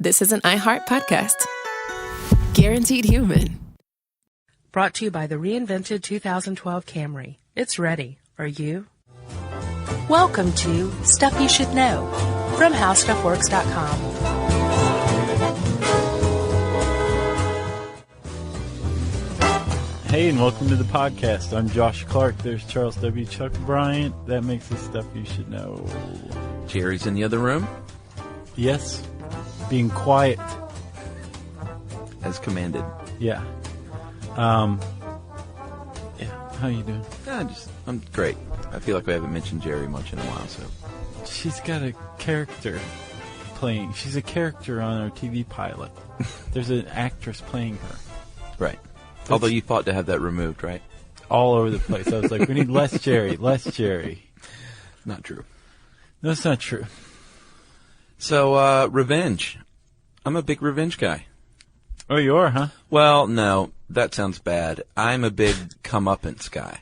this is an iHeart podcast. Guaranteed human. Brought to you by the reinvented 2012 Camry. It's ready. Are you? Welcome to Stuff You Should Know from HowStuffWorks.com. Hey, and welcome to the podcast. I'm Josh Clark. There's Charles W. Chuck Bryant. That makes the Stuff You Should Know. Jerry's in the other room. Yes. Being quiet. As commanded. Yeah. Yeah. How you doing? I'm great. I feel like we haven't mentioned Jerry much in a while, so. She's got a character playing. She's a character on our TV pilot. There's an actress playing her. Right. Although you fought to have that removed, right? All over the place. I was like, we need less Jerry, less Jerry. Not true. No, it's not true. So, revenge. I'm a big revenge guy. Oh, you are, huh? Well, no, that sounds bad. I'm a big comeuppance guy.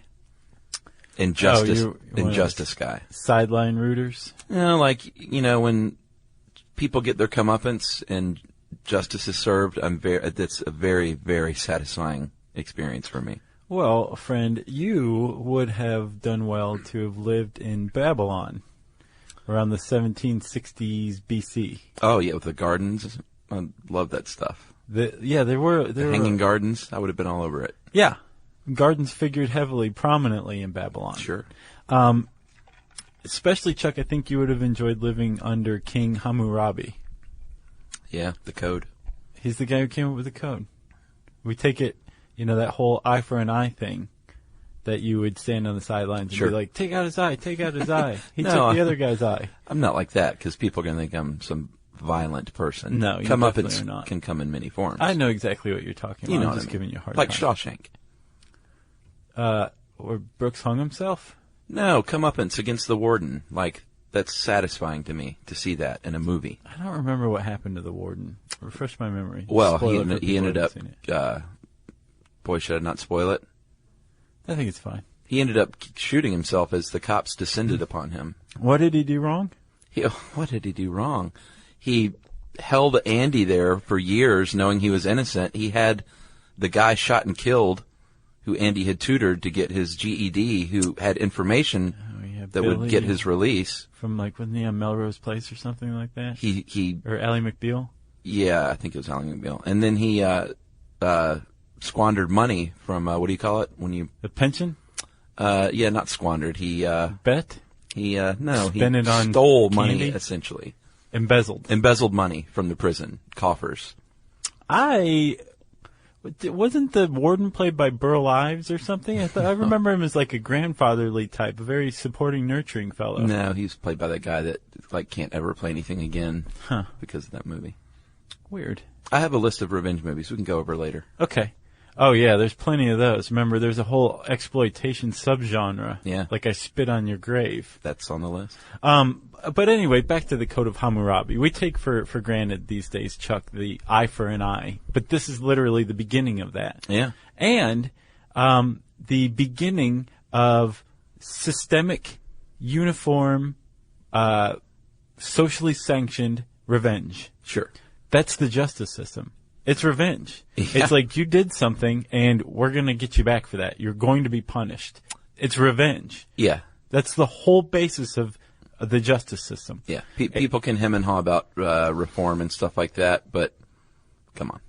Injustice guy. Sideline rooters? You know, when people get their comeuppance and justice is served, that's a very, very satisfying experience for me. Well, friend, you would have done well to have lived in Babylon around the 1760s BC. Oh, yeah, with the gardens. I love that stuff. There were hanging gardens. I would have been all over it. Yeah. Gardens figured prominently in Babylon. Sure. Especially, Chuck, I think you would have enjoyed living under King Hammurabi. Yeah, the code. He's the guy who came up with the code. We take it, that whole eye for an eye thing that you would stand on the sidelines and be like, take out his eye, take out his eye. He took the other guy's eye. I'm not like that because people are going to think I'm some violent person. No, you definitely are not. Can come in many forms. I know exactly what you're talking about. You know I'm just what I mean. giving you a hard time. Like Shawshank. Or Brooks hung himself? No, comeuppance against the warden. That's satisfying to me to see that in a movie. I don't remember what happened to the warden. Refresh my memory. Well, he ended up... boy, should I not spoil it? I think it's fine. He ended up shooting himself as the cops descended upon him. What did he do wrong? What did he do wrong? He held Andy there for years knowing he was innocent. He had the guy shot and killed who Andy had tutored to get his GED, who had information that Billy would get his release. From wasn't he on Melrose Place or something like that? Or Ally McBeal? Yeah, I think it was Ally McBeal. And then he squandered money from, what do you call it? The pension? Yeah, not squandered. He bet? No, spent it on stole candy? Money, essentially. Embezzled money from the prison coffers. Wasn't the warden played by Burl Ives or something? I remember him as a grandfatherly type, a very supporting, nurturing fellow. No, he's played by that guy that can't ever play anything again because of that movie. Weird. I have a list of revenge movies we can go over later. Okay. Oh, yeah, there's plenty of those. Remember, there's a whole exploitation subgenre. Yeah. Like I Spit on Your Grave. That's on the list. But anyway, back to the Code of Hammurabi. We take for granted these days, Chuck, the eye for an eye. But this is literally the beginning of that. Yeah. And the beginning of systemic, uniform, socially sanctioned revenge. Sure. That's the justice system. It's revenge. Yeah. It's like you did something, and we're going to get you back for that. You're going to be punished. It's revenge. Yeah. That's the whole basis of the justice system. Yeah. People can hem and haw about reform and stuff like that, but come on.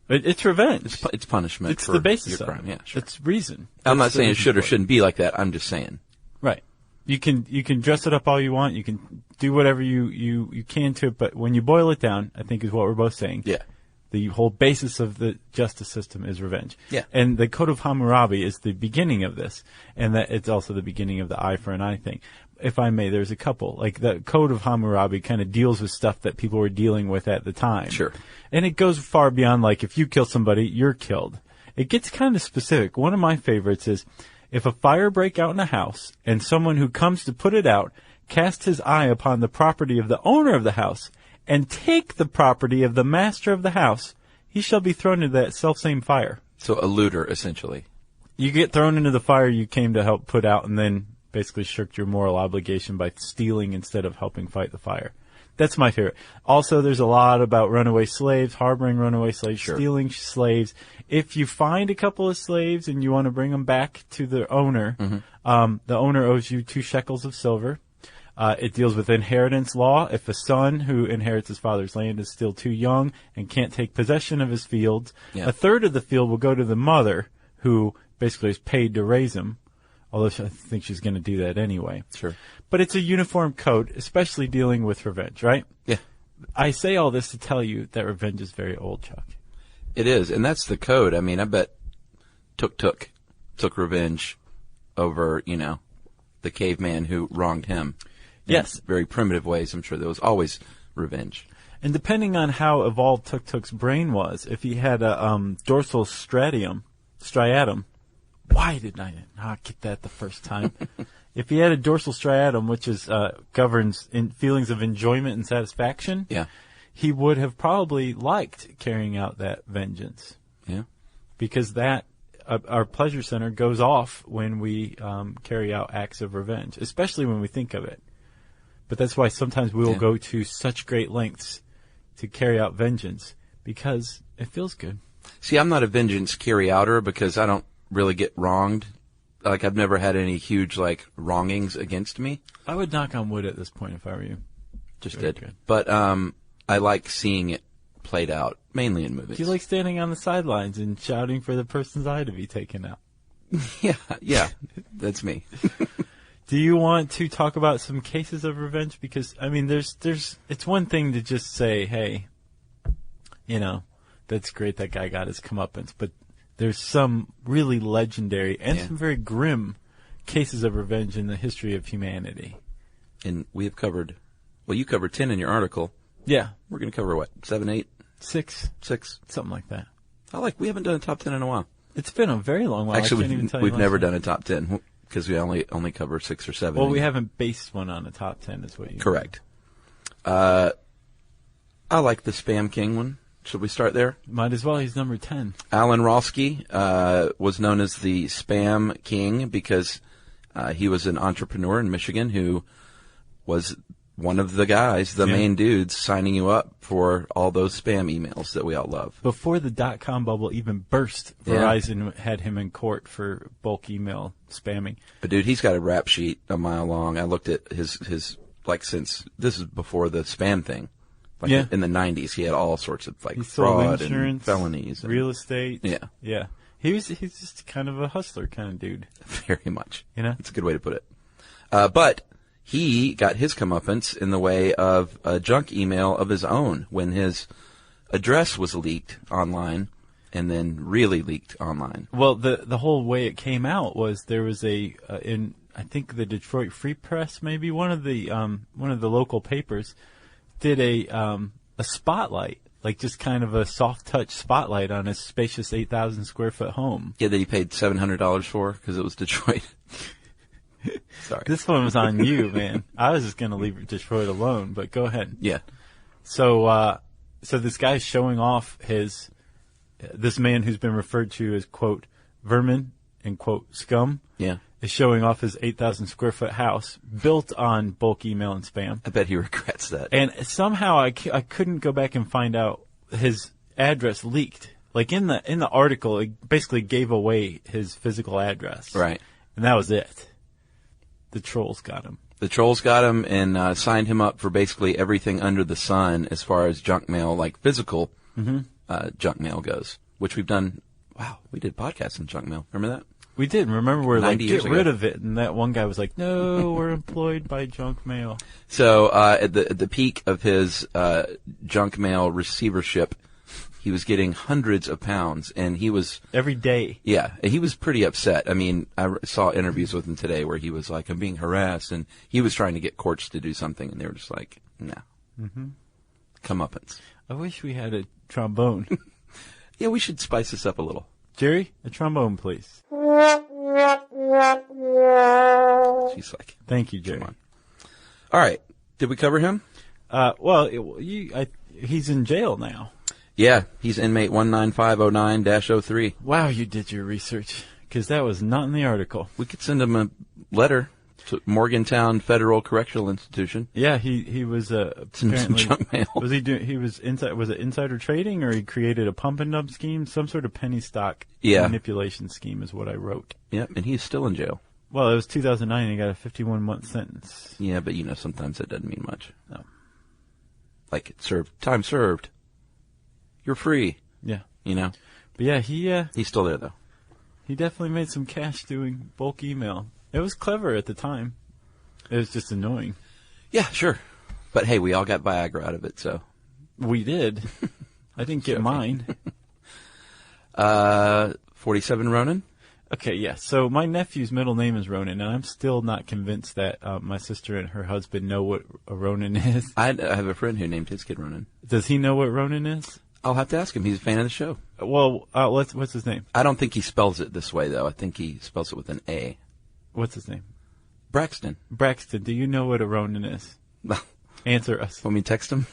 It's revenge. It's punishment. It's the basis your of crime. it. Yeah, sure. It's reason. I'm not saying it should or shouldn't be like that. I'm just saying. Right. You can dress it up all you want. You can do whatever you can to it, but when you boil it down, I think is what we're both saying. Yeah. The whole basis of the justice system is revenge. Yeah. And the Code of Hammurabi is the beginning of this, and that it's also the beginning of the eye for an eye thing. If I may, there's a couple. The Code of Hammurabi kind of deals with stuff that people were dealing with at the time. Sure. And it goes far beyond, if you kill somebody, you're killed. It gets kind of specific. One of my favorites is, if a fire break out in a house, and someone who comes to put it out cast his eye upon the property of the owner of the house, and take the property of the master of the house, he shall be thrown into that selfsame fire. So a looter, essentially. You get thrown into the fire you came to help put out, and then basically shirked your moral obligation by stealing instead of helping fight the fire. That's my favorite. Also, there's a lot about runaway slaves, harboring runaway slaves, Sure. stealing slaves. If you find a couple of slaves and you want to bring them back to the owner, the owner owes you 2 shekels of silver. It deals with inheritance law. If a son who inherits his father's land is still too young and can't take possession of his fields, Yeah. a third of the field will go to the mother, who basically is paid to raise him, although I think she's going to do that anyway. Sure. But it's a uniform code, especially dealing with revenge, right? Yeah. I say all this to tell you that revenge is very old, Chuck. It is, and that's the code. I mean, I bet took revenge over, the caveman who wronged him. Yes. In very primitive ways. I'm sure there was always revenge. And depending on how evolved Tuk-Tuk's brain was, if he had a dorsal striatum, why did I not get that the first time? If he had a dorsal striatum, which is governs in feelings of enjoyment and satisfaction, Yeah. he would have probably liked carrying out that vengeance, Yeah. because that our pleasure center goes off when we carry out acts of revenge, especially when we think of it. But that's why sometimes we will go to such great lengths to carry out vengeance, because it feels good. See, I'm not a vengeance carry-outer because I don't really get wronged. Like, I've never had any huge, wrongings against me. I would knock on wood at this point if I were you. Just Very did. good. But I like seeing it played out, mainly in movies. Do you like standing on the sidelines and shouting for the person's eye to be taken out? Yeah, that's me. Do you want to talk about some cases of revenge? Because, I mean, it's one thing to just say, hey, that's great that guy got his comeuppance, but there's some really legendary and some very grim cases of revenge in the history of humanity. And we have covered, you covered 10 in your article. Yeah. We're going to cover what, 7, 8? 6. 6? Something like that. We haven't done a top 10 in a while. It's been a very long while. Actually, we've never done a top 10 because we only cover 6 or 7. Well, we haven't based one on a top 10 is what you Correct. I like the Spam King one. Should we start there? Might as well. He's number 10. Alan Rolsky was known as the Spam King because he was an entrepreneur in Michigan who was one of the guys, the main dudes, signing you up for all those spam emails that we all love. Before the dot-com bubble even burst, Verizon had him in court for bulk email spamming. But, dude, he's got a rap sheet a mile long. I looked at his since this is before the spam thing. In the 90s, he had all sorts of, he sold fraud insurance, and felonies. And real estate. Yeah. Yeah. He's just kind of a hustler kind of dude. Very much. It's a good way to put it. But he got his comeuppance in the way of a junk email of his own when his address was leaked online and then really leaked online. Well, the whole way it came out was there was in I think the Detroit Free Press, maybe one of the local papers, did a spotlight, just kind of a soft touch spotlight on his spacious 8,000 square foot home. Yeah, that he paid $700 for because it was Detroit. Sorry. This one was on you, man. I was just going to leave Detroit alone, but go ahead. Yeah. So this guy's showing off this man who's been referred to as, quote, vermin and, quote, scum. Yeah. Is showing off his 8,000 square foot house built on bulk email and spam. I bet he regrets that. And somehow I couldn't go back and find out his address leaked. In the article, it basically gave away his physical address. Right. And that was it. The trolls got him. The trolls got him and signed him up for basically everything under the sun as far as junk mail, physical junk mail goes, which we've done. Wow, we did podcasts in junk mail. Remember that? We did. Remember, we're get ago. rid of it. And that one guy was like, no, we're employed by junk mail. So at the peak of his junk mail receivership, he was getting hundreds of pounds, and he was... Every day. Yeah, he was pretty upset. I mean, I saw interviews with him today where he was like, I'm being harassed, and he was trying to get courts to do something, and they were just like, no. Mm-hmm. Comeuppance. I wish we had a trombone. Yeah, we should spice this up a little. Jerry, a trombone, please. She's like... Thank you, Jerry. Come on. All right. Did we cover him? He's in jail now. Yeah, he's inmate 19509-03. Wow, you did your research, because that was not in the article. We could send him a letter. to Morgantown Federal Correctional Institution. Yeah, he was Some apparently junk mail. was he doing? He was inside. Was it insider trading, or he created a pump and dump scheme? Some sort of penny stock manipulation scheme is what I wrote. Yep, and he's still in jail. Well, it was 2009. And he got a 51-month sentence. Yeah, but sometimes that doesn't mean much. No. Like time served. You're free. Yeah. But yeah, he's still there though. He definitely made some cash doing bulk email. It was clever at the time. It was just annoying. Yeah, sure. But hey, we all got Viagra out of it, so. We did. I didn't get mine. 47 Ronin? Okay, yeah. So my nephew's middle name is Ronan, and I'm still not convinced that my sister and her husband know what a Ronin is. I have a friend who named his kid Ronin. Does he know what Ronin is? I'll have to ask him. He's a fan of the show. Well, what's his name? I don't think he spells it this way, though. I think he spells it with an A. What's his name? Braxton. Braxton, do you know what a Ronin is? Answer us. Want me to text him?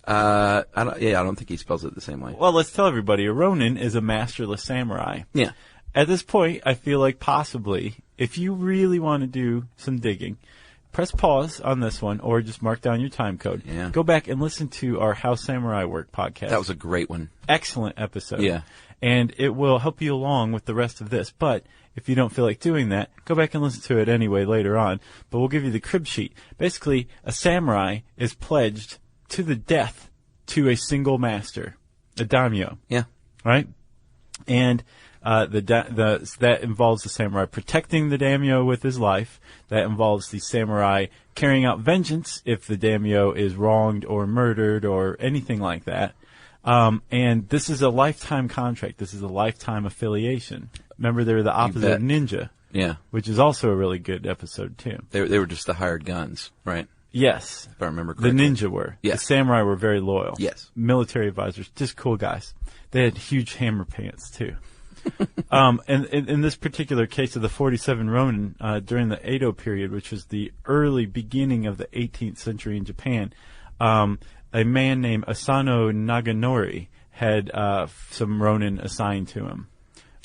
I don't think he spells it the same way. Well, let's tell everybody. A Ronin is a masterless samurai. Yeah. At this point, I feel like possibly, if you really want to do some digging, press pause on this one or just mark down your time code. Yeah. Go back and listen to our How Samurai Work podcast. That was a great one. Excellent episode. Yeah. And it will help you along with the rest of this. But if you don't feel like doing that, go back and listen to it anyway later on. But we'll give you the crib sheet. Basically, a samurai is pledged to the death to a single master, a daimyo. Yeah. Right? And that involves the samurai protecting the daimyo with his life. That involves the samurai carrying out vengeance if the daimyo is wronged or murdered or anything like that. And this is a lifetime contract. This is a lifetime affiliation. Remember, they're the opposite of ninja. Yeah. Which is also a really good episode, too. They were just the hired guns, right? Yes. If I remember correctly. The ninja were. Yes. The samurai were very loyal. Yes. Military advisors, just cool guys. They had huge hammer pants, too. And in this particular case of the 47 Ronin, during the Edo period, which was the early beginning of the 18th century in Japan, a man named Asano Naganori had some Ronin assigned to him,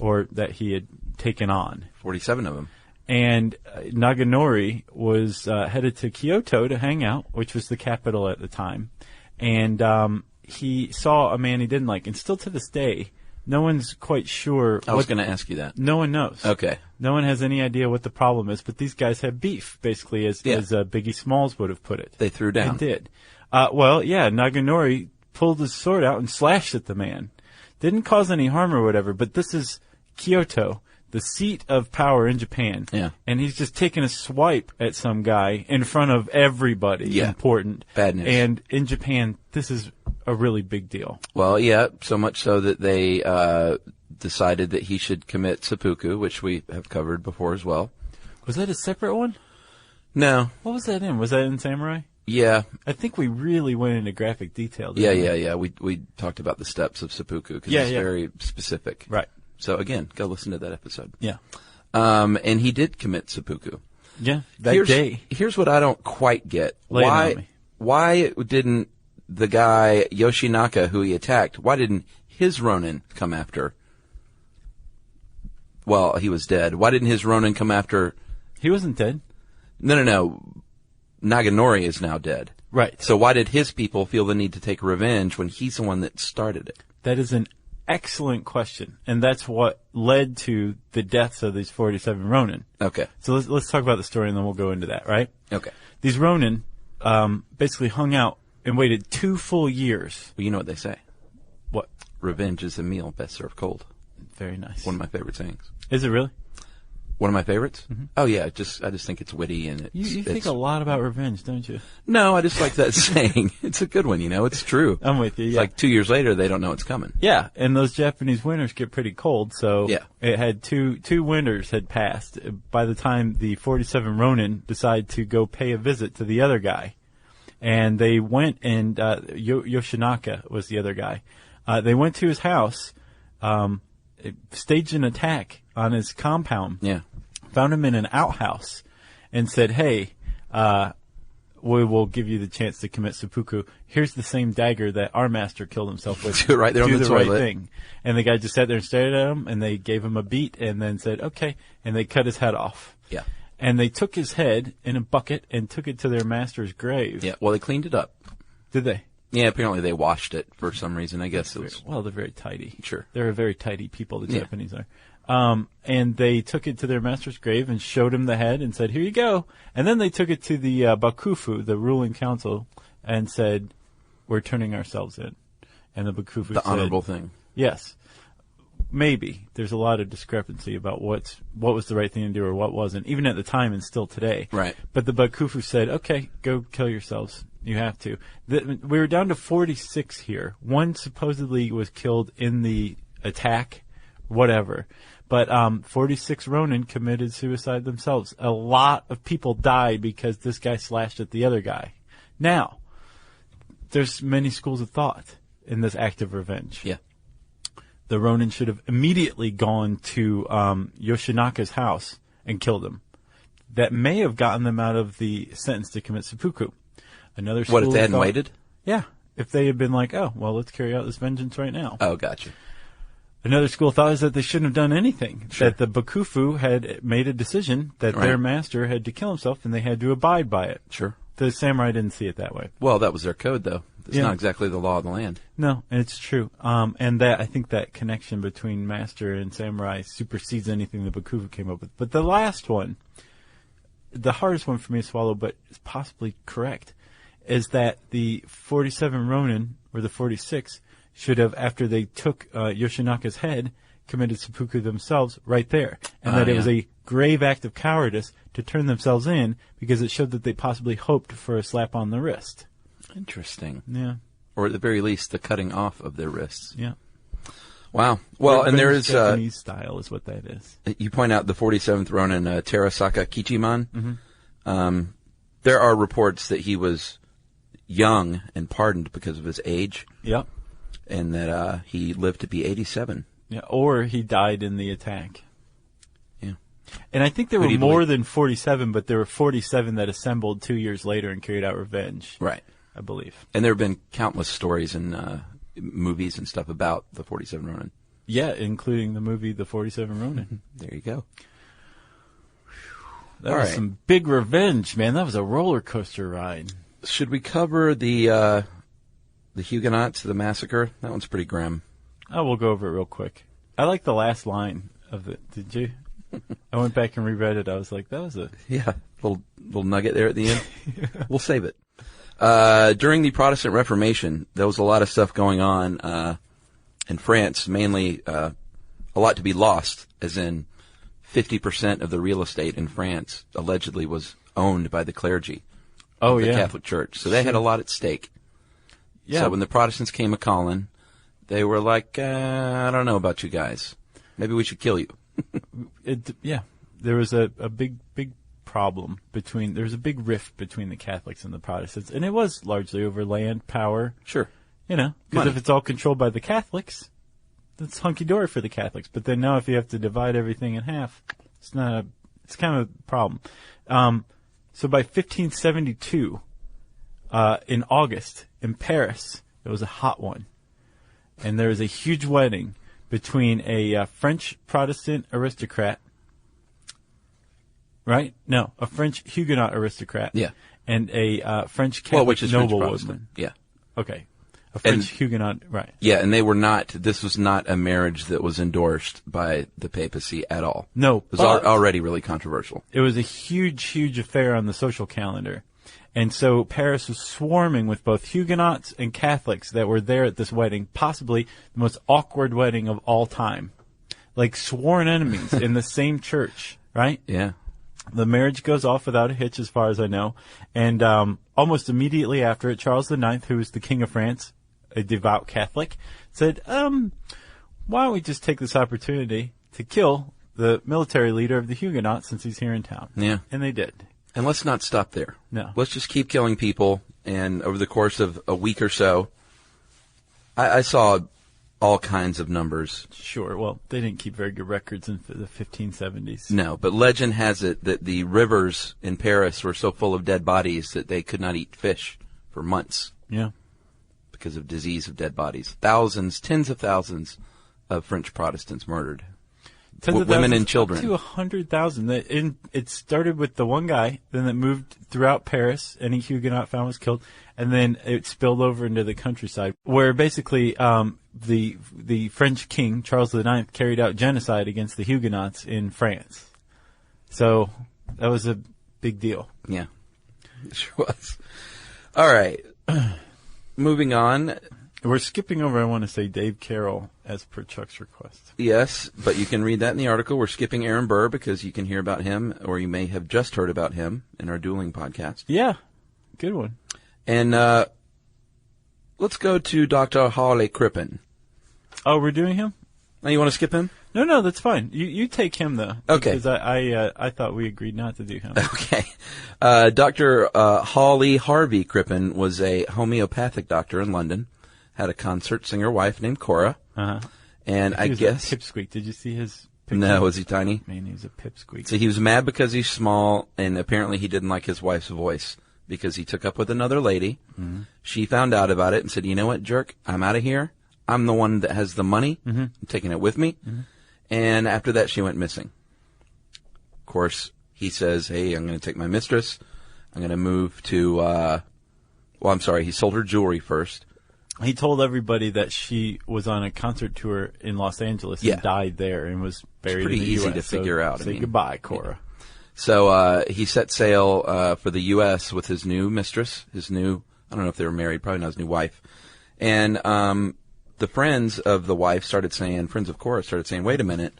or that he had taken on. 47 of them. And Naganori was headed to Kyoto to hang out, which was the capital at the time. And he saw a man he didn't like. And still to this day, no one's quite sure. I was going to ask you that. No one knows. Okay. No one has any idea what the problem is, but these guys had beef, basically, as Biggie Smalls would have put it. They threw down. They did. Naganori pulled his sword out and slashed at the man. Didn't cause any harm or whatever, but this is Kyoto, the seat of power in Japan. Yeah. And he's just taking a swipe at some guy in front of everybody. Yeah. Important. Bad news. And in Japan, this is a really big deal. Well, yeah, so much so that they decided that he should commit seppuku, which we have covered before as well. Was that a separate one? No. What was that in? Was that in Samurai? Yeah. I think we really went into graphic detail. Yeah. We talked about the steps of seppuku because it's very specific. Right. So again, go listen to that episode. Yeah. And he did commit seppuku. Yeah. That day. Here's what I don't quite get. Lay it on me. Why didn't the guy Yoshinaka who he attacked, why didn't his Ronin come after? Well, he was dead. Why didn't his Ronin come after? He wasn't dead. No. Naganori is now dead. Right. So why did his people feel the need to take revenge when he's the one that started it? That is an excellent question, and that's what led to the deaths of these 47 Ronin. Okay. So let's talk about the story, and then we'll go into that, right? Okay. These Ronin basically hung out and waited 2 full years. Well, you know what they say. What? Revenge is a meal best served cold. Very nice. One of my favorite sayings. Is it really? One of my favorites? Mm-hmm. Oh, yeah. I just think it's witty and You think a lot about revenge, don't you? No, I just like that saying. It's a good one, It's true. I'm with you, yeah. It's like 2 years later, they don't know it's coming. Yeah, and those Japanese winters get pretty cold, so yeah. It had two winters had passed by the time the 47 Ronin decided to go pay a visit to the other guy. And they went and Yoshinaka was the other guy. They went to his house, staged an attack on his compound. Yeah. Found him in an outhouse and said, hey, we will give you the chance to commit seppuku. Here's the same dagger that our master killed himself with. Do it right there on the toilet. Right thing. And the guy just sat there and stared at him, and they gave him a beat and then said, okay, and they cut his head off. Yeah. And they took his head in a bucket and took it to their master's grave. Yeah, well, they cleaned it up. Did they? Yeah, apparently they washed it for some reason. I guess it was... Well, they're very tidy. Sure. They're a very tidy people, the Japanese are. And they took it to their master's grave and showed him the head and said, here you go. And then they took it to the Bakufu, the ruling council, and said, we're turning ourselves in. And the Bakufu said... The honorable thing. Yes. Maybe. There's a lot of discrepancy about what was the right thing to do or what wasn't, even at the time and still today. Right. But the Bakufu said, okay, go kill yourselves. You have to. We were down to 46 here. One supposedly was killed in the attack, whatever. But 46 Ronin committed suicide themselves. A lot of people died because this guy slashed at the other guy. Now, there's many schools of thought in this act of revenge. Yeah. The Ronin should have immediately gone to Yoshinaka's house and killed him. That may have gotten them out of the sentence to commit seppuku. Another school What, if they of hadn't thought- waited? Yeah. If they had been like, oh, well, let's carry out this vengeance right now. Oh, gotcha. Another school of thought is that they shouldn't have done anything. Sure. That the Bakufu had made a decision that their master had to kill himself and they had to abide by it. Sure. The samurai didn't see it that way. Well, that was their code, though. It's Yeah. not exactly the law of the land. No, and it's true. And that I think that connection between master and samurai supersedes anything the Bakufu came up with. But the last one, the hardest one for me to swallow, but is possibly correct, is that the 47 Ronin, or the 46, should have, after they took Yoshinaka's head, committed seppuku themselves right there. And that it was a grave act of cowardice to turn themselves in because it showed that they possibly hoped for a slap on the wrist. Interesting. Yeah. Or at the very least, the cutting off of their wrists. Yeah. Wow. Well, and there is... Japanese style is what that is. You point out the 47th Ronin, Terasaka Kichiman. There are reports that he was young and pardoned because of his age, Yep. and that he lived to be 87. Yeah, or he died in the attack. Yeah. And I think there Who were do you more believe? than 47, but there were 47 that assembled 2 years later and carried out revenge. Right. I believe. And there have been countless stories and movies and stuff about the 47 Ronin. Yeah, including the movie The 47 Ronin. There you go. That All was right. some big revenge, man. That was a roller coaster ride. Should we cover the Huguenots, the massacre? That one's pretty grim. Oh, we'll go over it real quick. I like the last line of it. Did you? I went back and reread it. I was like, that was a... Yeah, little nugget there at the end. We'll save it. During the Protestant Reformation, there was a lot of stuff going on in France, mainly a lot to be lost, as in 50% of the real estate in France allegedly was owned by the clergy of the Catholic Church. So they had a lot at stake. Yeah. So when the Protestants came a-calling, they were like, I don't know about you guys. Maybe we should kill you. There was a big problem there was a big rift between the Catholics and the Protestants, and it was largely over land, power. Sure. Because Money. if it's all controlled by the Catholics, that's hunky-dory for the Catholics. But then now if you have to divide everything in half, it's kind of a problem. So by 1572, in August, in Paris, it was a hot one. And there was a huge wedding between a French Protestant aristocrat, right? No, a French Huguenot aristocrat. Yeah. And a French Catholic which is French noblewoman. Protestant. Yeah. Okay. A French Huguenot, right. Yeah, and this was not a marriage that was endorsed by the papacy at all. No, It was but already really controversial. it was a huge affair on the social calendar. And so Paris was swarming with both Huguenots and Catholics that were there at this wedding, possibly the most awkward wedding of all time. Like sworn enemies in the same church, right? Yeah. The marriage goes off without a hitch, as far as I know. And almost immediately after it, Charles IX, who was the King of France, a devout Catholic, said, why don't we just take this opportunity to kill the military leader of the Huguenots since he's here in town? Yeah. And they did. And let's not stop there. No. Let's just keep killing people. And over the course of a week or so, I saw all kinds of numbers. Sure. Well, they didn't keep very good records in the 1570s. No, but legend has it that the rivers in Paris were so full of dead bodies that they could not eat fish for months Yeah. because of disease of dead bodies. Thousands, tens of thousands of French Protestants murdered Tens of women thousands, and children. up to 100,000. It started with the one guy, then it moved throughout Paris. Any Huguenot found was killed, and then it spilled over into the countryside, where basically the French king Charles IX carried out genocide against the Huguenots in France. So that was a big deal. Yeah, it sure was. All right, moving on. We're skipping over, I want to say, Dave Carroll, as per Chuck's request. Yes, but you can read that in the article. We're skipping Aaron Burr because you can hear about him, or you may have just heard about him in our dueling podcast. Yeah, good one. And let's go to Dr. Harley Crippen. Oh, we're doing him? Now, you want to skip him? No, that's fine. You take him, though. Okay. Because I thought we agreed not to do him. Okay. Dr. Hawley Harvey Crippen was a homeopathic doctor in London. Had a concert singer wife named Cora. Uh-huh. And He I was guess... a pipsqueak. Did you see his picture? No, was he tiny? Man, he was a pipsqueak. So he was mad because he's small, and apparently he didn't like his wife's voice because he took up with another lady. Mm-hmm. She found out about it and said, you know what, jerk? I'm out of here. I'm the one that has the money. Mm-hmm. I'm taking it with me. Mm-hmm. And after that, she went missing. Of course, he says, hey, I'm going to take my mistress. I'm going to move to, he sold her jewelry first. He told everybody that she was on a concert tour in Los Angeles and died there and was buried in the U.S. Pretty easy to figure out. Say goodbye, Cora. Yeah. So he set sail for the U.S. with his new mistress, I don't know if they were married, probably not his new wife. And the friends of the wife friends of Cora started saying, wait a minute,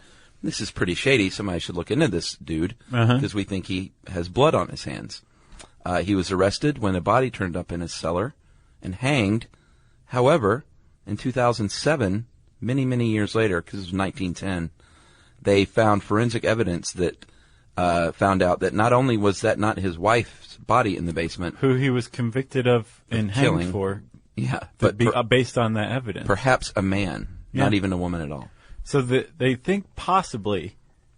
this is pretty shady. Somebody should look into this dude because we think he has blood on his hands. He was arrested when a body turned up in his cellar and hanged. However, in 2007, many, many years later, because it was 1910, they found forensic evidence that found out that not only was that not his wife's body in the basement, who he was convicted of and killing, hanged for, but based on that evidence, perhaps a man, not even a woman at all. So they think possibly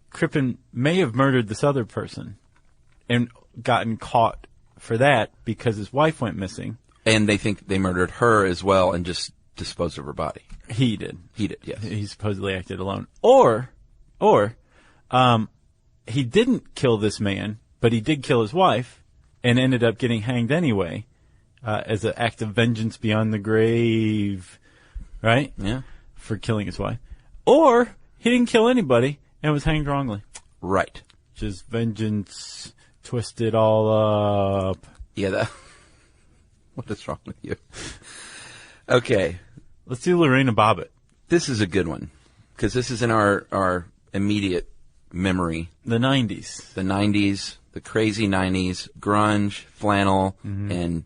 Crippen may have murdered this other person and gotten caught for that because his wife went missing. And they think they murdered her as well and just disposed of her body. He did. Yes. He supposedly acted alone. Or he didn't kill this man, but he did kill his wife and ended up getting hanged anyway as an act of vengeance beyond the grave, right? Yeah. For killing his wife. Or he didn't kill anybody and was hanged wrongly. Right. Just vengeance twisted all up. Yeah, what is wrong with you? Okay. Let's do Lorena Bobbitt. This is a good one because this is in our immediate memory. The 90s. The 90s, the crazy 90s, grunge, flannel, and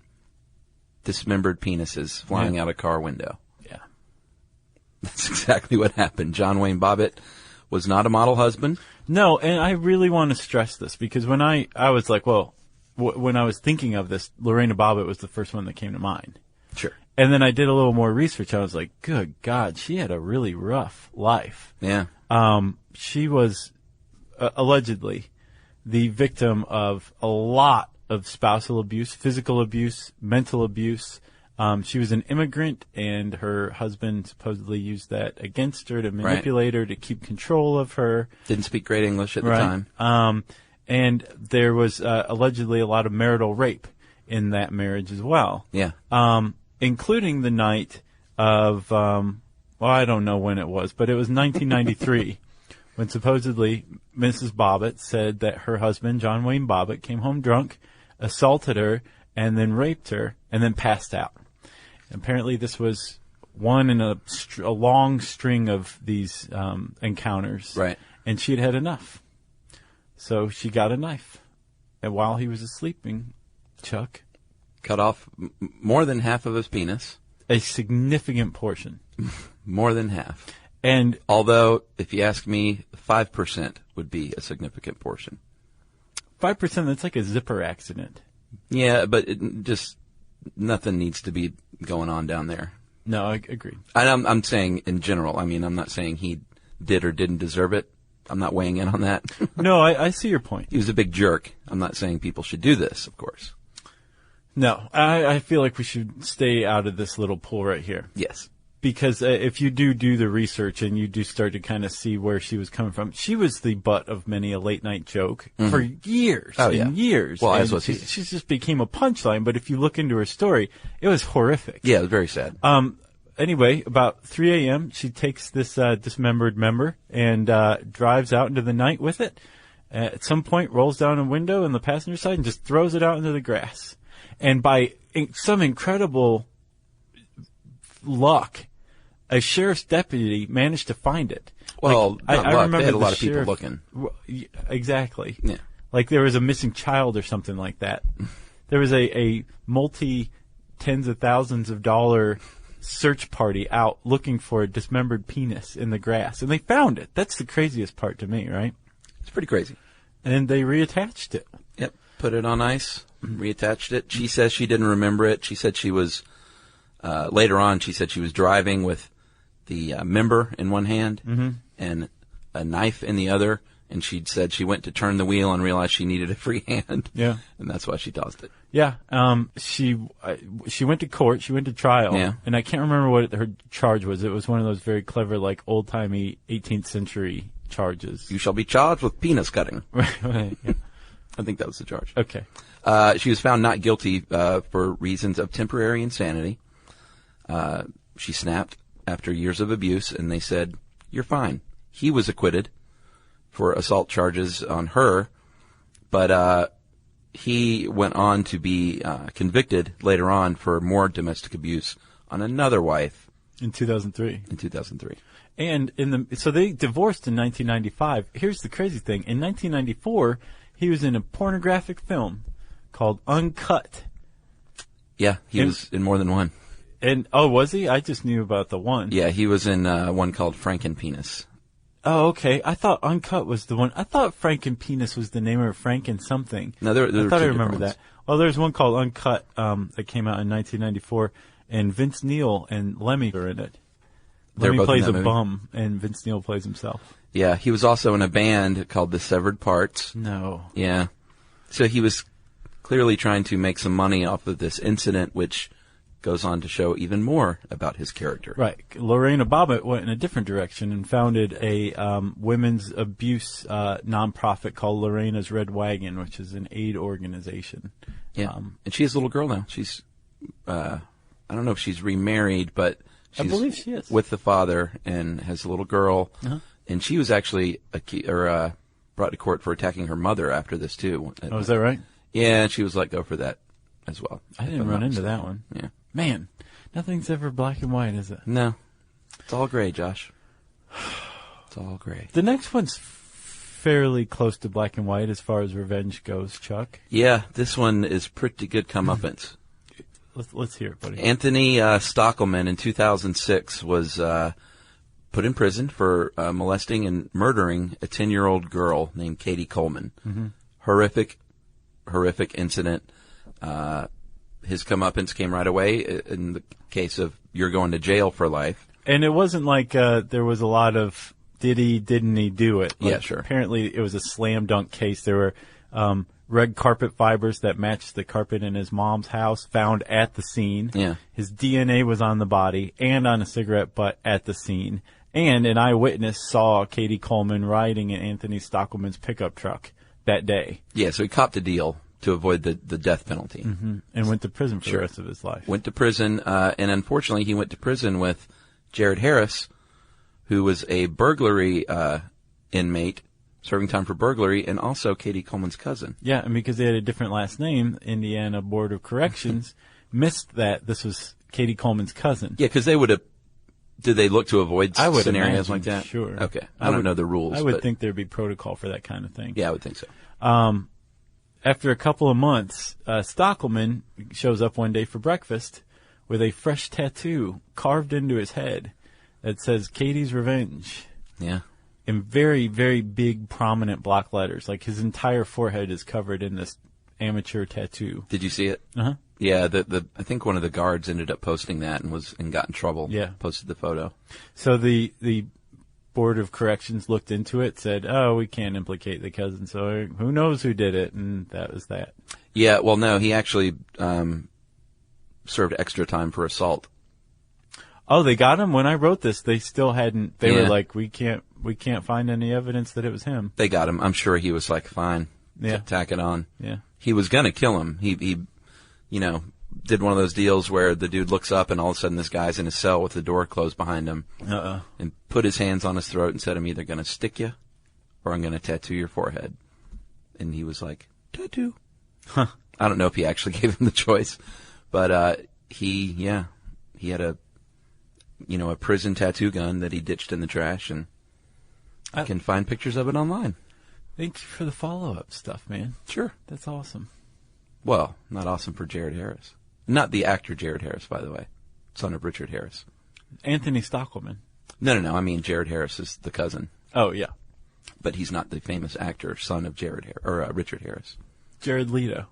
dismembered penises flying out a car window. Yeah. That's exactly what happened. John Wayne Bobbitt was not a model husband. No, and I really want to stress this because when I was like, well, when I was thinking of this, Lorena Bobbitt was the first one that came to mind. Sure. And then I did a little more research. I was like, good God, she had a really rough life. Yeah. She was allegedly the victim of a lot of spousal abuse, physical abuse, mental abuse. She was an immigrant, and her husband supposedly used that against her to manipulate her, to keep control of her. Didn't speak great English at the time. And there was allegedly a lot of marital rape in that marriage as well. Yeah. Including the night of, I don't know when it was, but it was 1993 when supposedly Mrs. Bobbitt said that her husband, John Wayne Bobbitt, came home drunk, assaulted her, and then raped her, and then passed out. Apparently this was one in a long string of these encounters. Right. And she had had enough. So she got a knife. And while he was sleeping, Chuck... cut off more than half of his penis. A significant portion. More than half. And although, if you ask me, 5% would be a significant portion. 5%, that's like a zipper accident. Yeah, but just nothing needs to be going on down there. No, I agree. I'm saying in general. I mean, I'm not saying he did or didn't deserve it. I'm not weighing in on that. No, I see your point. He was a big jerk. I'm not saying people should do this, of course. No, I feel like we should stay out of this little pool right here. Yes. because if you do the research and you do start to kind of see where she was coming from, she was the butt of many a late night joke for years and years. Well, and as was she he. just became a punchline. But if you look into her story, it was horrific. Yeah, it was very sad. Anyway, about 3 a.m., she takes this dismembered member and drives out into the night with it. At some point, rolls down a window on the passenger side and just throws it out into the grass. And by some incredible luck, a sheriff's deputy managed to find it. Well, I remember they had a lot the of people sheriff- looking. Exactly. Yeah. Like there was a missing child or something like that. There was a multi-tens of thousands of dollar search party out looking for a dismembered penis in the grass. And they found it. That's the craziest part to me, right? It's pretty crazy. And they reattached it. Yep. Put it on ice, reattached it. She says she didn't remember it. She said she was, later on, she said she was driving with the member in one hand and a knife in the other. And she said she went to turn the wheel and realized she needed a free hand. Yeah. And that's why she tossed it. Yeah. She went to court. She went to trial. Yeah. And I can't remember what her charge was. It was one of those very clever, like old-timey 18th century charges. You shall be charged with penis cutting. Right. Yeah. I think that was the charge. Okay. She was found not guilty for reasons of temporary insanity. She snapped after years of abuse, and they said, "You're fine." He was acquitted for assault charges on her, but he went on to be convicted later on for more domestic abuse on another wife In 2003. in 2003. And so they divorced in 1995. Here's the crazy thing. In 1994, he was in a pornographic film called Uncut. Yeah, he was in more than one. And, oh, was he? I just knew about the one. Yeah, he was in one called Frankenpenis. Oh, okay. I thought Uncut was the one. I thought Frankenpenis was the name of Franken something. No, there I were thought two I remember different that. Well, there's one called Uncut that came out in 1994, and Vince Neil and Lemmy are in it. They're Lemmy both in plays that a movie. bum, and Vince Neil plays himself. Yeah, he was also in a band called The Severed Parts. No. Yeah. So he was clearly trying to make some money off of this incident, which goes on to show even more about his character. Right. Lorena Bobbitt went in a different direction and founded a women's abuse nonprofit called Lorena's Red Wagon, which is an aid organization. Yeah. And she has a little girl now. She's, I don't know if she's remarried, but she's I believe she is. with the father and has a little girl. Uh-huh. And she was actually brought to court for attacking her mother after this too. Oh, is that right? Yeah, and she was let go for that as well. I didn't run into that one. Yeah. Man, nothing's ever black and white, is it? No. It's all gray, Josh. It's all gray. The next one's fairly close to black and white as far as revenge goes, Chuck. Yeah, this one is pretty good comeuppance. Let's hear it, buddy. Anthony Stockelman in 2006 was put in prison for molesting and murdering a 10-year-old girl named Katie Coleman. Mm-hmm. Horrific incident. His comeuppance came right away in the case of you're going to jail for life. And it wasn't like there was a lot of didn't he do it? Like, Yeah, sure. Apparently it was a slam dunk case. There were red carpet fibers that matched the carpet in his mom's house found at the scene. Yeah. His DNA was on the body and on a cigarette butt at the scene. And an eyewitness saw Katie Coleman riding in Anthony Stockelman's pickup truck that day. Yeah, so he copped a deal to avoid the death penalty. Mm-hmm. And went to prison for Sure. the rest of his life. Went to prison, and unfortunately he went to prison with Jared Harris, who was a burglary inmate, serving time for burglary, and also Katie Coleman's cousin. Yeah, and because they had a different last name, Indiana Board of Corrections missed that this was Katie Coleman's cousin. Yeah, because they would have. Did they look to avoid I would scenarios imagine, like that? sure. Okay. I don't know the rules. I would but think there'd be protocol for that kind of thing. Yeah, I would think so. After a couple of months, Stockelman shows up one day for breakfast with a fresh tattoo carved into his head that says Katie's Revenge Yeah. in very, very big, prominent block letters. Like his entire forehead is covered in this amateur tattoo. Did you see it? Uh-huh. Yeah, I think one of the guards ended up posting that and got in trouble. Yeah. Posted the photo. So the Board of Corrections looked into it, said, oh, we can't implicate the cousin, so who knows who did it, and that was that. Yeah, well, no, he actually served extra time for assault. Oh, they got him? When I wrote this, they still hadn't. They were Yeah. like, we can't find any evidence that it was him. They got him. I'm sure he was like, fine, Yeah. tack it on. Yeah. He was gonna kill him. He, did one of those deals where the dude looks up and all of a sudden this guy's in his cell with the door closed behind him. And put his hands on his throat and said, I'm either gonna stick you or I'm gonna tattoo your forehead. And he was like, tattoo. Huh. I don't know if he actually gave him the choice, but he had a prison tattoo gun that he ditched in the trash, and I can find pictures of it online. Thank you for the follow-up stuff, man. Sure. That's awesome. Well, not awesome for Jared Harris. Not the actor Jared Harris, by the way. Son of Richard Harris. Anthony Stockelman. No. I mean, Jared Harris is the cousin. Oh, yeah. But he's not the famous actor, son of Richard Harris. Jared Leto.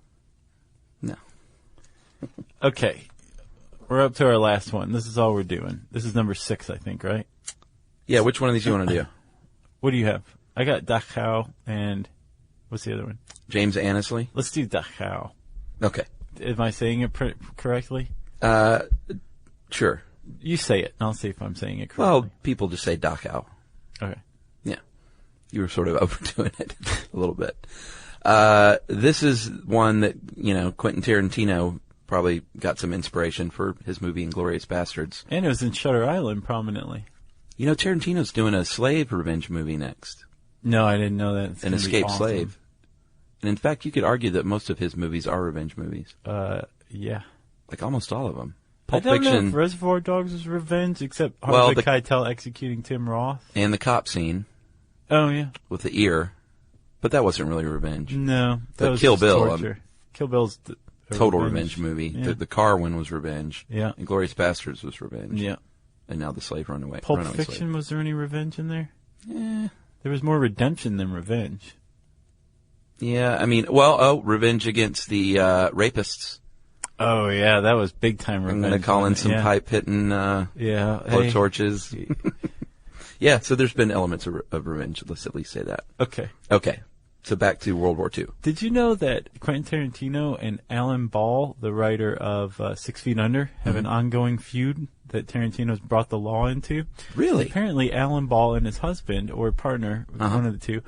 No. Okay. We're up to our last one. This is all we're doing. This is number 6, I think, right? Yeah, which one of these you want to do? What do you have? I got Dachau and what's the other one? James Annesley? Let's do Dachau. Okay. Am I saying it correctly? Sure. You say it, and I'll see if I'm saying it correctly. Well, people just say Dachau. Okay. Yeah. You were sort of overdoing it a little bit. This is one that, Quentin Tarantino probably got some inspiration for his movie Inglourious Bastards. And it was in Shutter Island prominently. Tarantino's doing a slave revenge movie next. No, I didn't know that. It's An gonna be escaped awesome. slave. And in fact, you could argue that most of his movies are revenge movies. Yeah. Like almost all of them. I Pulp don't know Fiction if Reservoir Dogs was revenge, except Well, Harvey Keitel executing Tim Roth. and the cop scene Oh, yeah. with the ear. But that wasn't really revenge. No. But That was Kill just Bill, torture. Kill Bill's a Total revenge movie. Yeah. The car one was revenge. Yeah. Inglourious Bastards was revenge. Yeah. And now the slave runaway. Pulp runaway Fiction, was there any revenge in there? Slave. Eh. There was more redemption than revenge. Yeah, I mean, revenge against the rapists. Oh, yeah, that was big time revenge. I'm going to call in some yeah. pipe hitting, Yeah. blow Hey. torches. Yeah, so there's been elements of revenge. Let's at least say that. Okay. Okay, so back to World War II. Did you know that Quentin Tarantino and Alan Ball, the writer of 6 Feet Under, have an ongoing feud that Tarantino's brought the law into? Really? Apparently, Alan Ball and his husband, or partner, one of the two,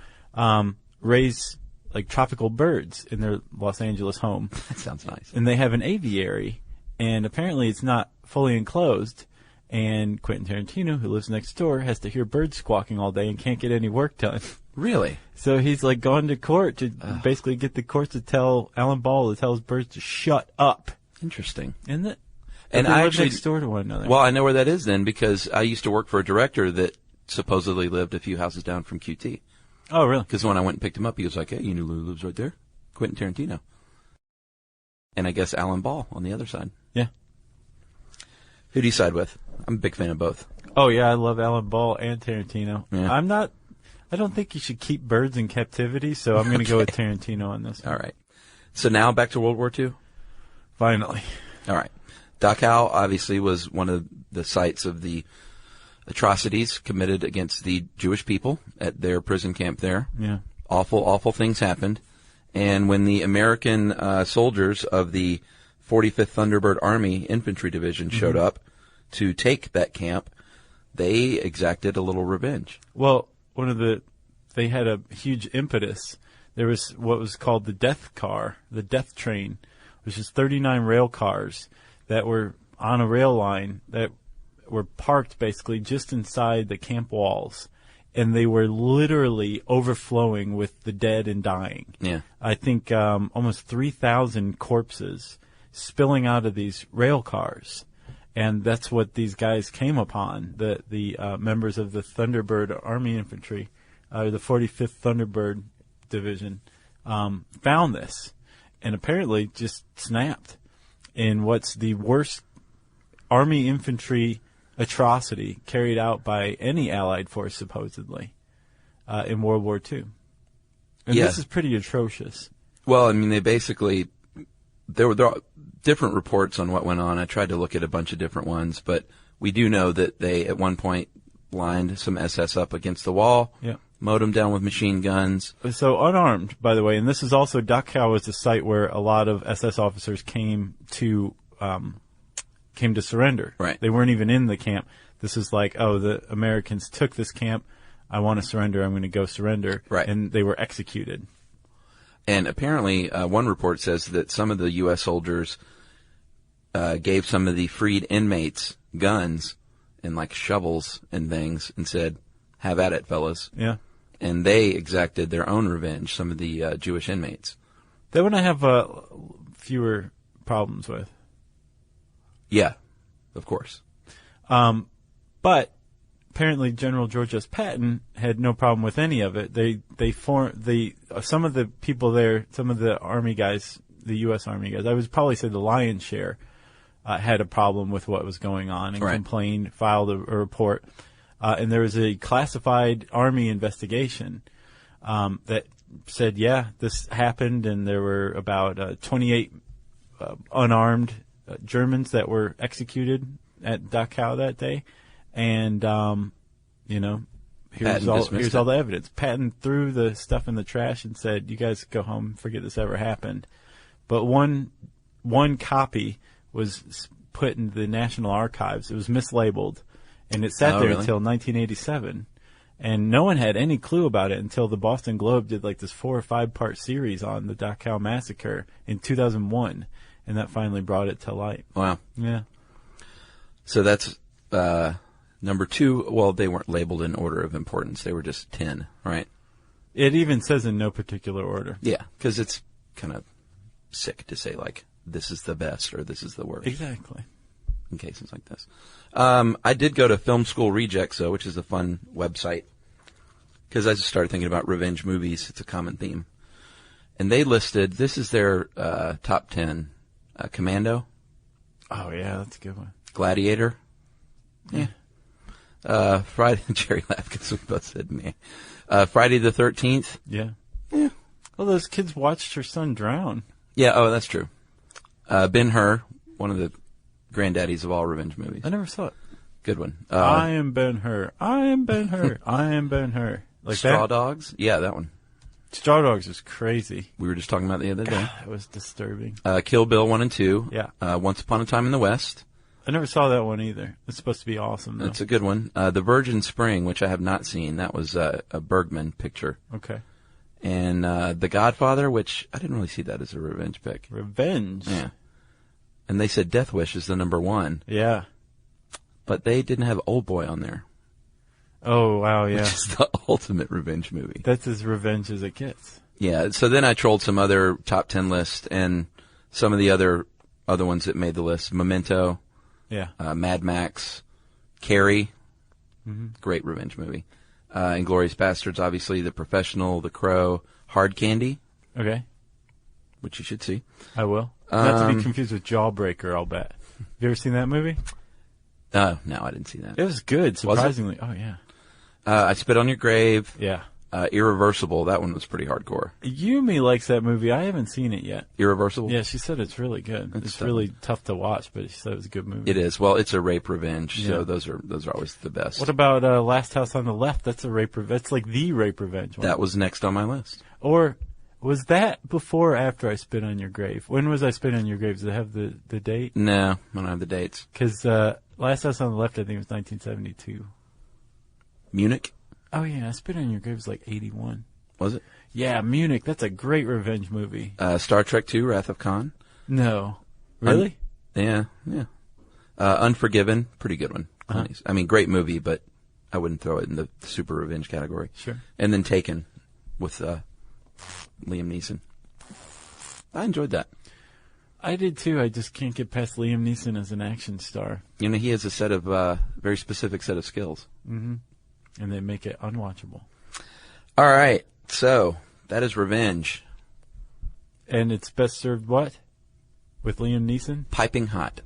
raise like tropical birds in their Los Angeles home. That sounds nice. And they have an aviary, and apparently it's not fully enclosed. And Quentin Tarantino, who lives next door, has to hear birds squawking all day and can't get any work done. Really? So he's like gone to court to basically get the court to tell Alan Ball to tell his birds to shut up. Interesting. Isn't it? And they I live actually next door to one another. Well, I know where that is then because I used to work for a director that supposedly lived a few houses down from QT. Oh, really? Because when I went and picked him up, he was like, "Hey, you know who lives right there? Quentin Tarantino." And I guess Alan Ball on the other side. Yeah. Who do you side with? I'm a big fan of both. Oh, yeah, I love Alan Ball and Tarantino. Yeah. I don't think you should keep birds in captivity, so I'm going to go with Tarantino on this one. All right. So now back to World War II? Finally. All right. Dachau obviously was one of the sites of the atrocities committed against the Jewish people at their prison camp there. Yeah. Awful, awful things happened. And when the American soldiers of the 45th Thunderbird Army Infantry Division showed up to take that camp, they exacted a little revenge. Well, they had a huge impetus. There was what was called the death car, the death train, which is 39 rail cars that were on a rail line that were parked basically just inside the camp walls. And they were literally overflowing with the dead and dying. Yeah. I think almost 3,000 corpses spilling out of these rail cars. And that's what these guys came upon, the members of the Thunderbird Army Infantry, the 45th Thunderbird Division, found this and apparently just snapped in what's the worst Army infantry atrocity carried out by any Allied force, supposedly, in World War II. And this is pretty atrocious. Well, I mean, they basically, there were different reports on what went on. I tried to look at a bunch of different ones, but we do know that they, at one point, lined some SS up against the wall, mowed them down with machine guns. So unarmed, by the way, and this is also, Dachau was the site where a lot of SS officers came to came to surrender. Right. They weren't even in the camp. This is like, oh, the Americans took this camp. I want to surrender. I'm going to go surrender. Right. And they were executed. And apparently, one report says that some of the U.S. soldiers gave some of the freed inmates guns and like shovels and things and said, have at it, fellas. Yeah. And they exacted their own revenge, some of the Jewish inmates. That one I have fewer problems with. Yeah, of course. But apparently General George S. Patton had no problem with any of it. Some of the people there, some of the Army guys, the U.S. Army guys, I would probably say the lion's share, had a problem with what was going on and complained, filed a report. And there was a classified Army investigation that said, yeah, this happened, and there were about 28 unarmed Germans that were executed at Dachau that day. And, here's all the evidence. Patton threw the stuff in the trash and said, you guys go home, forget this ever happened. But one copy was put in the National Archives. It was mislabeled, and it sat there until 1987. And no one had any clue about it until the Boston Globe did like this 4 or 5 part series on the Dachau massacre in 2001, and that finally brought it to light. Wow. Yeah. So that's number 2. Well, they weren't labeled in order of importance. They were just 10, right? It even says in no particular order. Yeah, because it's kind of sick to say, like, this is the best or this is the worst. Exactly. In cases like this. I did go to Film School Rejects, though, which is a fun website, because I just started thinking about revenge movies. It's a common theme. And they listed, this is their top 10, Commando. Oh, yeah, that's a good one. Gladiator. Yeah. Friday, Jerry laughed because we both said meh. Friday the 13th. Yeah. Yeah. Well, those kids watched her son drown. Yeah, oh, that's true. Ben-Hur, one of the granddaddies of all revenge movies. I never saw it. Good one. I am Ben-Hur. I am Ben-Hur. I am Ben-Hur. Like Straw that? Dogs? Yeah, that one. Straw Dogs was crazy. We were just talking about the other day. That was disturbing. Kill Bill 1 and 2. Yeah. Once Upon a Time in the West. I never saw that one either. It's supposed to be awesome, though. That's a good one. The Virgin Spring, which I have not seen. That was a Bergman picture. Okay. And The Godfather, which I didn't really see that as a revenge pick. Revenge? Yeah. And they said Death Wish is the number 1. Yeah. But they didn't have Old Boy on there. Oh, wow, yeah. Which is the ultimate revenge movie. That's as revenge as it gets. Yeah, so then I trolled some other top 10 lists and some of the other ones that made the list. Memento. Yeah. Mad Max. Carrie. Mm-hmm. Great revenge movie. Inglourious Bastards, obviously. The Professional. The Crow. Hard Candy. Okay. Which you should see. I will. Not to be confused with Jawbreaker, I'll bet. Have you ever seen that movie? No, I didn't see that. It was good, surprisingly. Oh, yeah. I Spit on Your Grave. Yeah. Irreversible. That one was pretty hardcore. Yumi likes that movie. I haven't seen it yet. Irreversible? Yeah, she said it's really good. It's really tough to watch, but she said it was a good movie. It is. Well, it's a rape revenge, so those are always the best. What about Last House on the Left? That's a rape revenge. That's like the rape revenge one. That was next on my list. Or was that before or after I Spit on Your Grave? When was I Spit on Your Grave? Does it have the date? No, I don't have the dates. Because Last House on the Left, I think, was 1972. Munich? Oh, yeah. I Spit on Your Grave was like 81. Was it? Yeah, Munich. That's a great revenge movie. Star Trek II, Wrath of Khan? No. Really? Yeah. Unforgiven, pretty good one. Uh-huh. I mean, great movie, but I wouldn't throw it in the super revenge category. Sure. And then Taken with Liam Neeson. I enjoyed that. I did too. I just can't get past Liam Neeson as an action star. You know, he has a set of very specific set of skills. Mm-hmm. And they make it unwatchable. All right. So, that is revenge. And it's best served what? With Liam Neeson? Piping hot.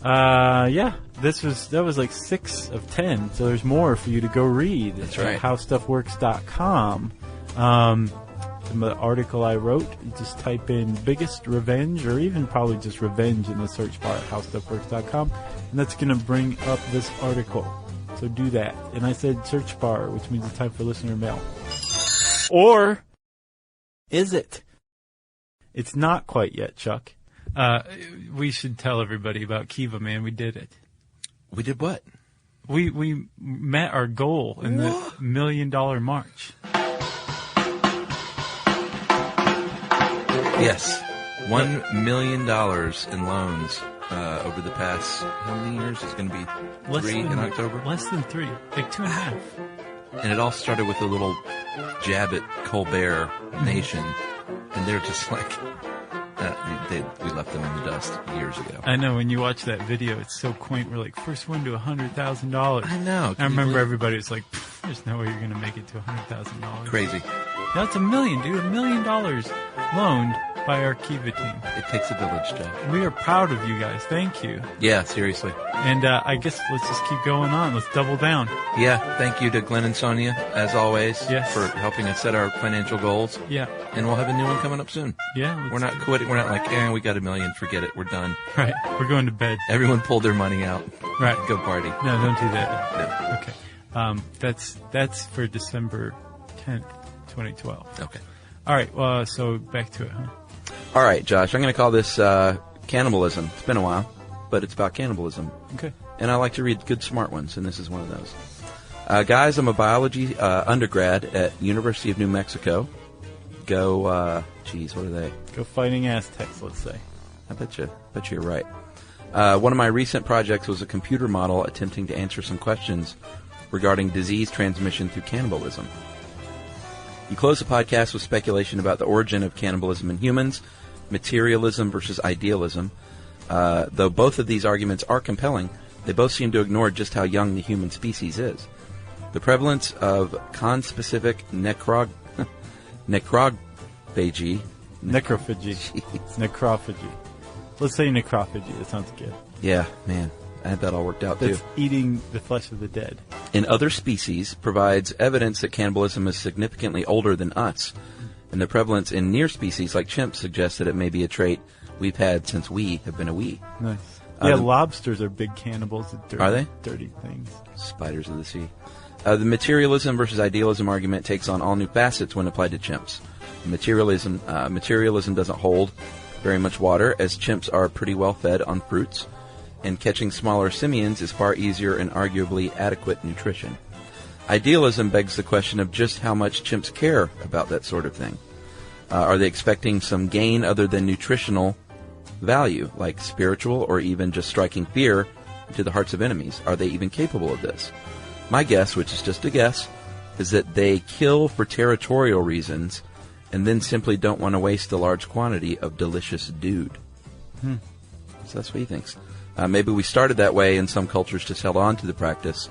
Yeah. That was like 6 of 10. So there's more for you to go read. That's right. At howstuffworks.com. The article I wrote, you just type in biggest revenge, or even probably just revenge in the search bar at howstuffworks.com. And that's going to bring up this article. So do that. And I said search bar, which means it's time for listener mail. Or is it? It's not quite yet, Chuck. We should tell everybody about Kiva, man. We did it. We did what? We met our goal in the $1 million march. Yes. $1 million in loans over the past, how many years? It's going to be 3 in October? Less than 3, like 2.5. And it all started with a little jab at Colbert Nation. And they're just like, we left them in the dust years ago. I know, when you watch that video, it's so quaint. We're like, first one to $100,000. I know. I remember everybody was like, there's no way you're going to make it to $100,000. Crazy. Now it's $1 million, dude. $1 million loaned by our Kiva team. It takes a village, Jeff. We are proud of you guys. Thank you. Yeah, seriously. And I guess let's just keep going on. Let's double down. Yeah, thank you to Glenn and Sonia, as always, Yes. for helping us set our financial goals. Yeah. And we'll have a new one coming up soon. Yeah. We're not quitting. We're not like, we got $1 million. Forget it. We're done. Right. We're going to bed. Everyone pulled their money out. Right. Go party. No, don't do that. No. Okay. That's for December 10th, 2012. Okay. All right. So back to it, huh? All right, Josh. I'm going to call this cannibalism. It's been a while, but it's about cannibalism. Okay. And I like to read good, smart ones, and this is one of those. Guys, I'm a biology undergrad at University of New Mexico. Go, what are they? Go Fighting Aztecs, let's say. I bet you're right. One of my recent projects was a computer model attempting to answer some questions regarding disease transmission through cannibalism. You close the podcast with speculation about the origin of cannibalism in humans, materialism versus idealism. Though both of these arguments are compelling, they both seem to ignore just how young the human species is. The prevalence of conspecific necrophagy. Necrophagy. Let's say necrophagy. That sounds good. Yeah, man. I had that all worked out, That's too. eating the flesh of the dead. In other species provides evidence that cannibalism is significantly older than us. And the prevalence in near species like chimps suggests that it may be a trait we've had since we have been a we. Nice. Yeah, lobsters are big cannibals. Are they? Dirty things. Spiders of the sea. The materialism versus idealism argument takes on all new facets when applied to chimps. Materialism doesn't hold very much water, as chimps are pretty well fed on fruits, and catching smaller simians is far easier and arguably adequate nutrition. Idealism begs the question of just how much chimps care about that sort of thing. Are they expecting some gain other than nutritional value, like spiritual or even just striking fear into the hearts of enemies? Are they even capable of this? My guess, which is just a guess, is that they kill for territorial reasons and then simply don't want to waste a large quantity of delicious dude. So that's what he thinks. Maybe we started that way and some cultures just held on to the practice,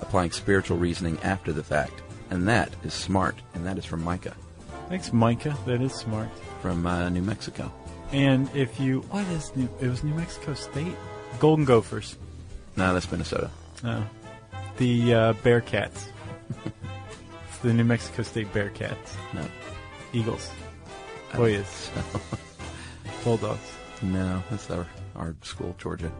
applying spiritual reasoning after the fact. And that is smart. And that is from Micah. Thanks, Micah. That is smart. From New Mexico. And if you... It was New Mexico State? Golden Gophers. No, that's Minnesota. No. The Bearcats. It's the New Mexico State Bearcats. No. Eagles. Hoyas. Bulldogs. No, that's our school, Georgia.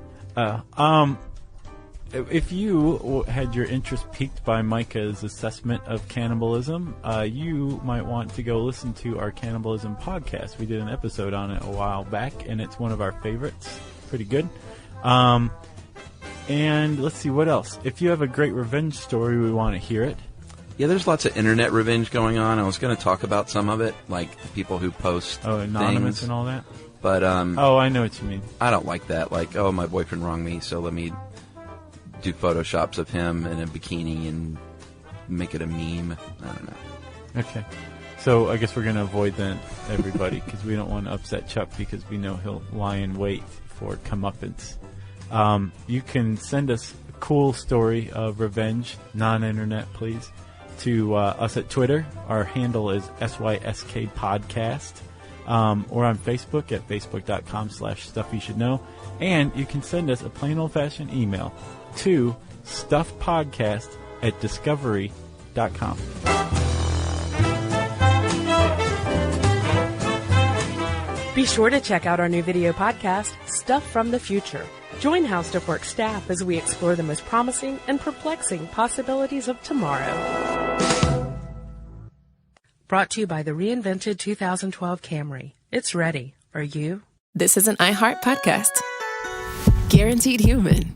If you had your interest piqued by Micah's assessment of cannibalism, you might want to go listen to our cannibalism podcast. We did an episode on it a while back, and it's one of our favorites. Pretty good. And let's see, what else? If you have a great revenge story, we want to hear it. Yeah, there's lots of internet revenge going on. I was going to talk about some of it, like people who post anonymous things. And all that? But I know what you mean. I don't like that. Like, my boyfriend wronged me, so let me do photoshops of him in a bikini and make it a meme. I don't know. Okay. So I guess we're going to avoid that, everybody, because we don't want to upset Chuck, because we know he'll lie in wait for comeuppance. You can send us a cool story of revenge, non-internet, please, to us at Twitter. Our handle is SYSK Podcast. Or on Facebook at facebook.com/stuffyoushouldknow. And you can send us a plain old-fashioned email to stuffpodcast@discovery.com. Be sure to check out our new video podcast, Stuff from the Future. Join How Stuff Works staff as we explore the most promising and perplexing possibilities of tomorrow. Brought to you by the reinvented 2012 Camry. It's ready. Are you? This is an iHeart podcast. Guaranteed Human.